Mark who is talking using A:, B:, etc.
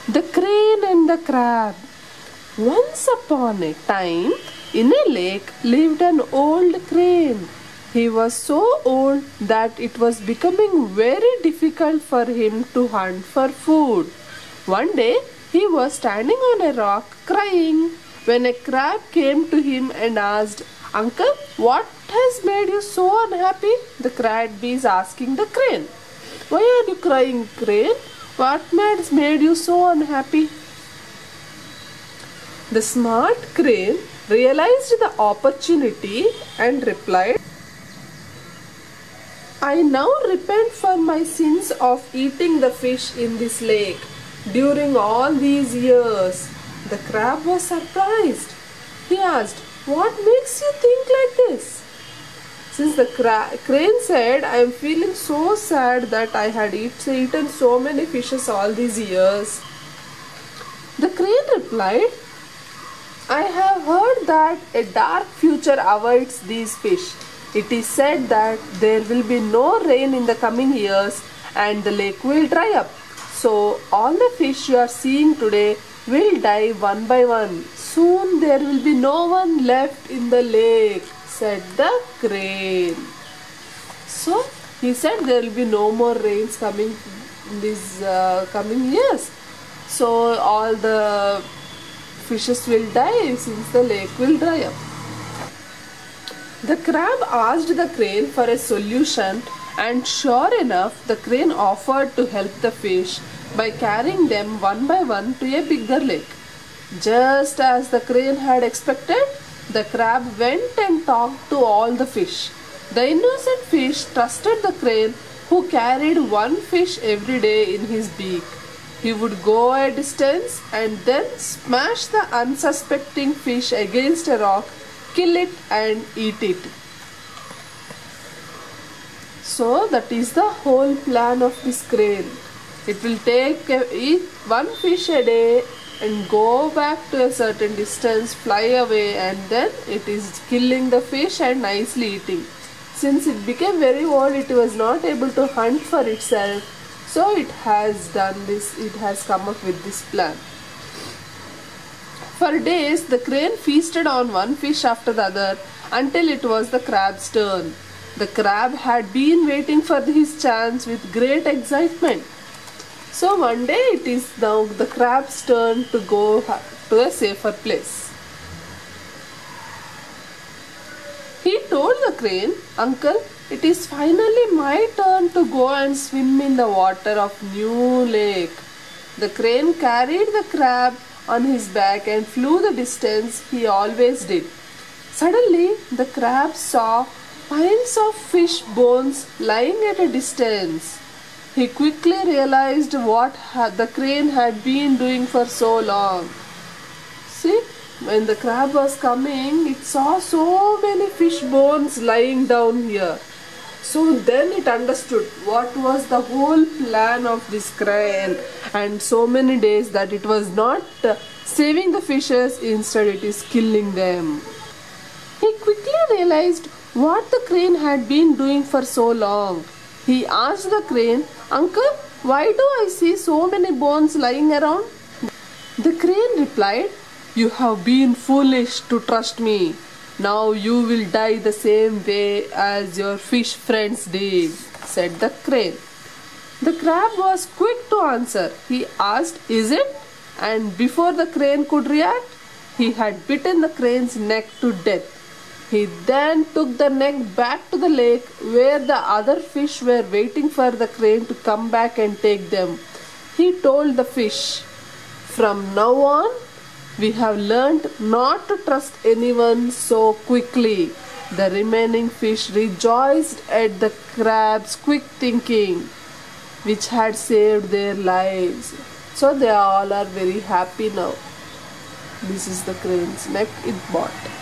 A: The Crane and the Crab. Once upon a time, in a lake lived an old crane. He was so old that it was becoming very difficult for him to hunt for food. One day, he was standing on a rock crying when a crab came to him and asked, "Uncle, what has made you so unhappy?" The crab is asking the crane. "Why are you crying, crane? What has made you so unhappy?" The smart crane realized the opportunity and replied, "I now repent for my sins of eating the fish in this lake during all these years." The crab was surprised. He asked, "What makes you think like this?" Since the crane said, "I am feeling so sad that I had eaten so many fishes all these years." The crane replied, "I have heard that a dark future awaits these fish. It is said that there will be no rain in the coming years and the lake will dry up. So all the fish you are seeing today will die one by one. Soon there will be no one left in the lake," said the crane. So he said there will be no more rains coming in these coming years. So all the fishes will die since the lake will dry up. The crab asked the crane for a solution, and sure enough, the crane offered to help the fish by carrying them one by one to a bigger lake. Just as the crane had expected, the crab went and talked to all the fish. The innocent fish trusted the crane, who carried one fish every day in his beak. He would go a distance and then smash the unsuspecting fish against a rock, kill it and eat it. So that is the whole plan of this crane. It will eat one fish a day and go back to a certain distance, fly away, and then it is killing the fish and nicely eating. Since it became very old, it was not able to hunt for itself. So it has done this, it has come up with this plan. For days, the crane feasted on one fish after the other until it was the crab's turn. The crab had been waiting for his chance with great excitement. So one day it is now the crab's turn to go to a safer place. He told the crane, "Uncle, it is finally my turn to go and swim in the water of new lake." The crane carried the crab on his back and flew the distance he always did. Suddenly, the crab saw piles of fish bones lying at a distance. He quickly realized what the crane had been doing for so long. See, when the crab was coming, it saw so many fish bones lying down here. So then it understood what was the whole plan of this crane, and so many days that it was not saving the fishes, instead it is killing them. He quickly realized what the crane had been doing for so long. He asked the crane, "Uncle, why do I see so many bones lying around?" The crane replied, "You have been foolish to trust me. Now you will die the same way as your fish friends did," said the crane. The crab was quick to answer. He asked, "Is it?" And before the crane could react, he had bitten the crane's neck to death. He then took the neck back to the lake where the other fish were waiting for the crane to come back and take them. He told the fish, "From now on, we have learned not to trust anyone so quickly." The remaining fish rejoiced at the crab's quick thinking, which had saved their lives. So they all are very happy now. This is the crane's neck it bought.